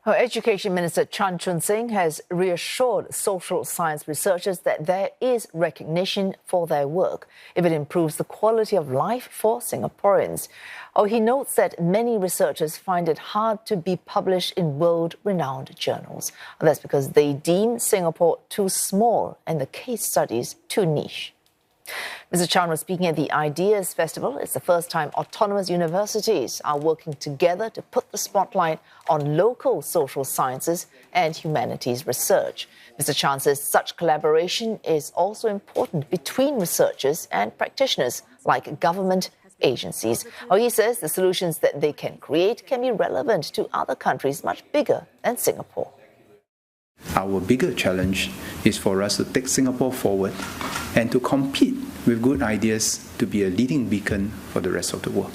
Our Education Minister Chan Chun Sing has reassured social science researchers that there is recognition for their work if it improves the quality of life for Singaporeans. He notes that many researchers find it hard to be published in world-renowned journals. That's because they deem Singapore too small and the case studies too niche. Mr. Chan was speaking at the Ideas Festival. It's the first time autonomous universities are working together to put the spotlight on local social sciences and humanities research. Mr. Chan says such collaboration is also important between researchers and practitioners like government agencies. He says the solutions that they can create can be relevant to other countries much bigger than Singapore. Our bigger challenge is for us to take Singapore forward and to compete with good ideas to be a leading beacon for the rest of the world.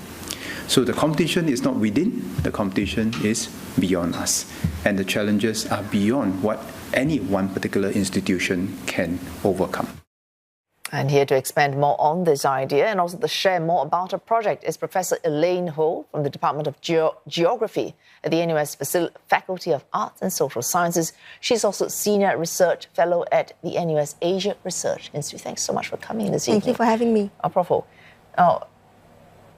So the competition is not within, the competition is beyond us. And the challenges are beyond what any one particular institution can overcome. And here to expand more on this idea and also to share more about her project is Professor Elaine Ho from the Department of Geography at the NUS Faculty of Arts and Social Sciences. She's also Senior Research Fellow at the NUS Asia Research Institute. Thanks so much for coming this evening. Thank you for having me. Prof. Ho,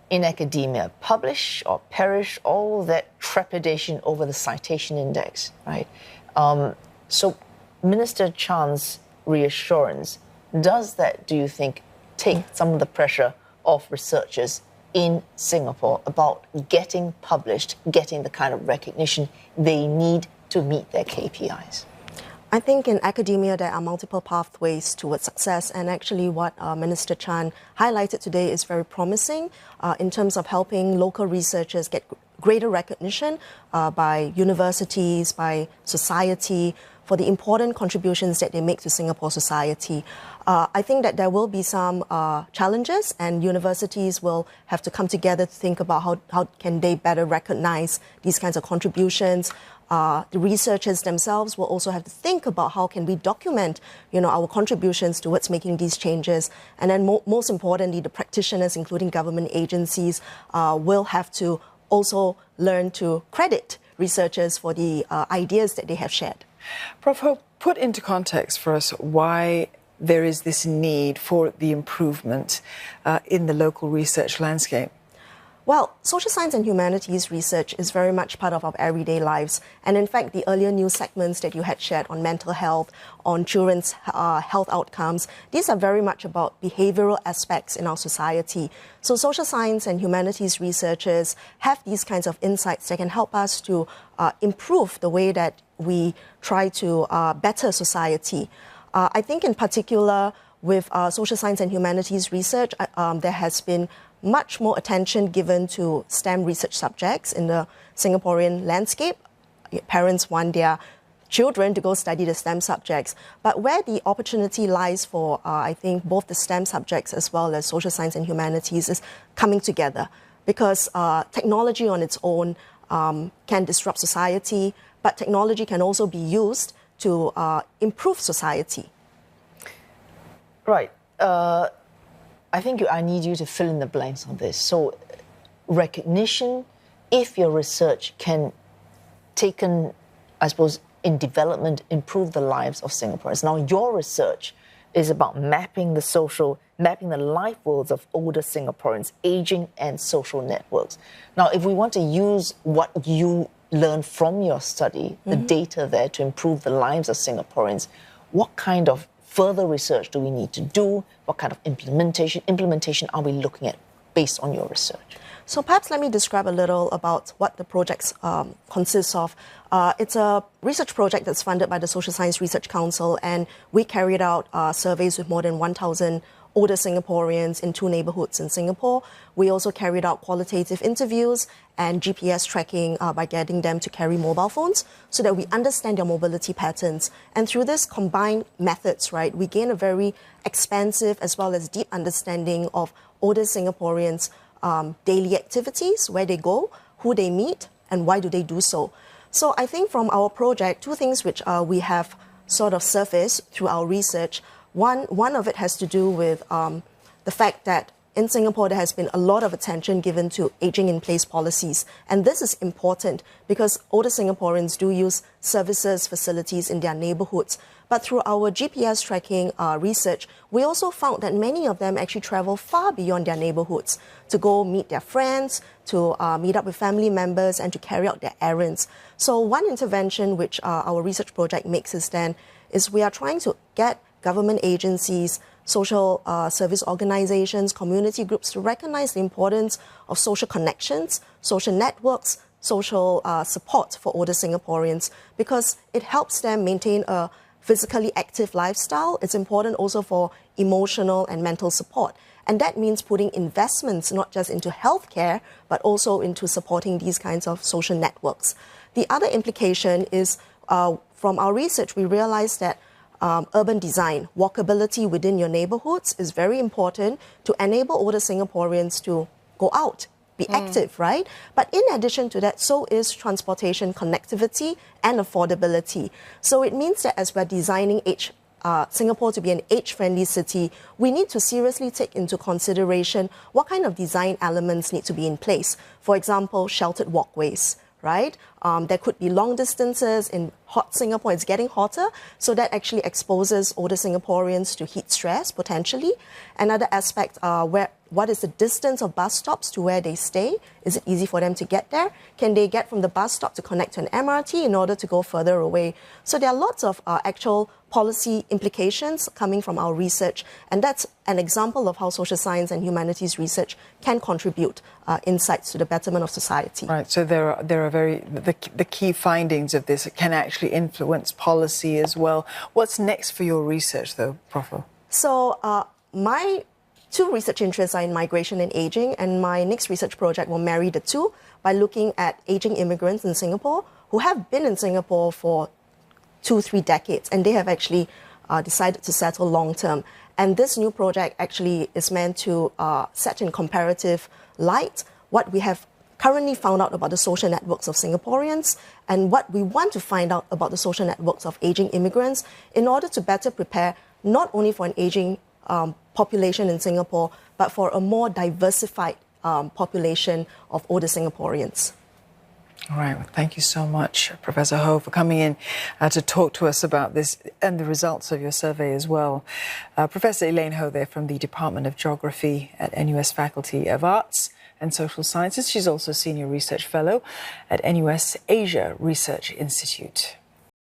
in academia, publish or perish, all that trepidation over the citation index, right? So Minister Chan's reassurance, does that, do you think, take some of the pressure off researchers in Singapore about getting published, getting the kind of recognition they need to meet their KPIs? I think in academia there are multiple pathways towards success, and actually what Minister Chan highlighted today is very promising in terms of helping local researchers get greater recognition by universities, by society, for the important contributions that they make to Singapore society. I think that there will be some challenges, and universities will have to come together to think about how can they better recognize these kinds of contributions. The researchers themselves will also have to think about how can we document, our contributions towards making these changes. And then most importantly, the practitioners, including government agencies, will have to also learn to credit researchers for the ideas that they have shared. Prof. Ho, put into context for us why there is this need for the improvement in the local research landscape. Well, social science and humanities research is very much part of our everyday lives. And in fact, the earlier news segments that you had shared on mental health, on children's health outcomes, these are very much about behavioral aspects in our society. So social science and humanities researchers have these kinds of insights that can help us to improve the way that we try to better society. I think in particular with social science and humanities research, there has been much more attention given to STEM research subjects in the Singaporean landscape. Parents want their children to go study the STEM subjects. But where the opportunity lies for, I think, both the STEM subjects as well as social science and humanities is coming together. Because technology on its own can disrupt society, but technology can also be used to improve society. Right. I think I need you to fill in the blanks on this. So recognition, if your research can, taken, I suppose, in development, improve the lives of Singaporeans. Now, your research is about mapping the life worlds of older Singaporeans, aging and social networks. Now, if we want to use what you learn from your study, the data there, to improve the lives of Singaporeans, what kind of further research do we need to do? What kind of implementation are we looking at based on your research? So perhaps let me describe a little about what the project consists of. It's a research project that's funded by the Social Science Research Council, and we carried out surveys with more than 1,000 older Singaporeans in 2 neighborhoods in Singapore. We also carried out qualitative interviews and GPS tracking by getting them to carry mobile phones so that we understand their mobility patterns. And through this combined methods, right, we gain a very expansive as well as deep understanding of older Singaporeans' daily activities, where they go, who they meet, and why do they do so. So I think from our project, 2 things which we have sort of surfaced through our research. One of it has to do with the fact that in Singapore, there has been a lot of attention given to aging-in-place policies. And this is important because older Singaporeans do use services, facilities in their neighborhoods. But through our GPS tracking research, we also found that many of them actually travel far beyond their neighborhoods to go meet their friends, to meet up with family members, and to carry out their errands. So one intervention which our research project makes is we are trying to get government agencies, social service organizations, community groups to recognize the importance of social connections, social networks, social support for older Singaporeans, because it helps them maintain a physically active lifestyle. It's important also for emotional and mental support. And that means putting investments not just into healthcare, but also into supporting these kinds of social networks. The other implication is from our research, we realized that urban design, walkability within your neighborhoods is very important to enable older Singaporeans to go out, be active, right? But in addition to that, so is transportation connectivity and affordability. So it means that as we're designing Singapore to be an age-friendly city, we need to seriously take into consideration what kind of design elements need to be in place. For example, sheltered walkways, right? There could be long distances. In hot Singapore, it's getting hotter, so that actually exposes older Singaporeans to heat stress, potentially. Another aspect, what is the distance of bus stops to where they stay? Is it easy for them to get there? Can they get from the bus stop to connect to an MRT in order to go further away? So there are lots of actual policy implications coming from our research, and that's an example of how social science and humanities research can contribute insights to the betterment of society. Right, so there are the key findings of this can actually influence policy as well. What's next for your research, though, Prof? So my two research interests are in migration and aging, and my next research project will marry the two by looking at aging immigrants in Singapore who have been in Singapore for 2-3 decades, and they have actually decided to settle long-term. And this new project actually is meant to set in comparative light what we have currently found out about the social networks of Singaporeans and what we want to find out about the social networks of aging immigrants in order to better prepare not only for an aging population in Singapore, but for a more diversified population of older Singaporeans. All right. Well, thank you so much, Professor Ho, for coming in to talk to us about this and the results of your survey as well. Professor Elaine Ho there from the Department of Geography at NUS Faculty of Arts and Social Sciences. She's also Senior Research Fellow at NUS Asia Research Institute.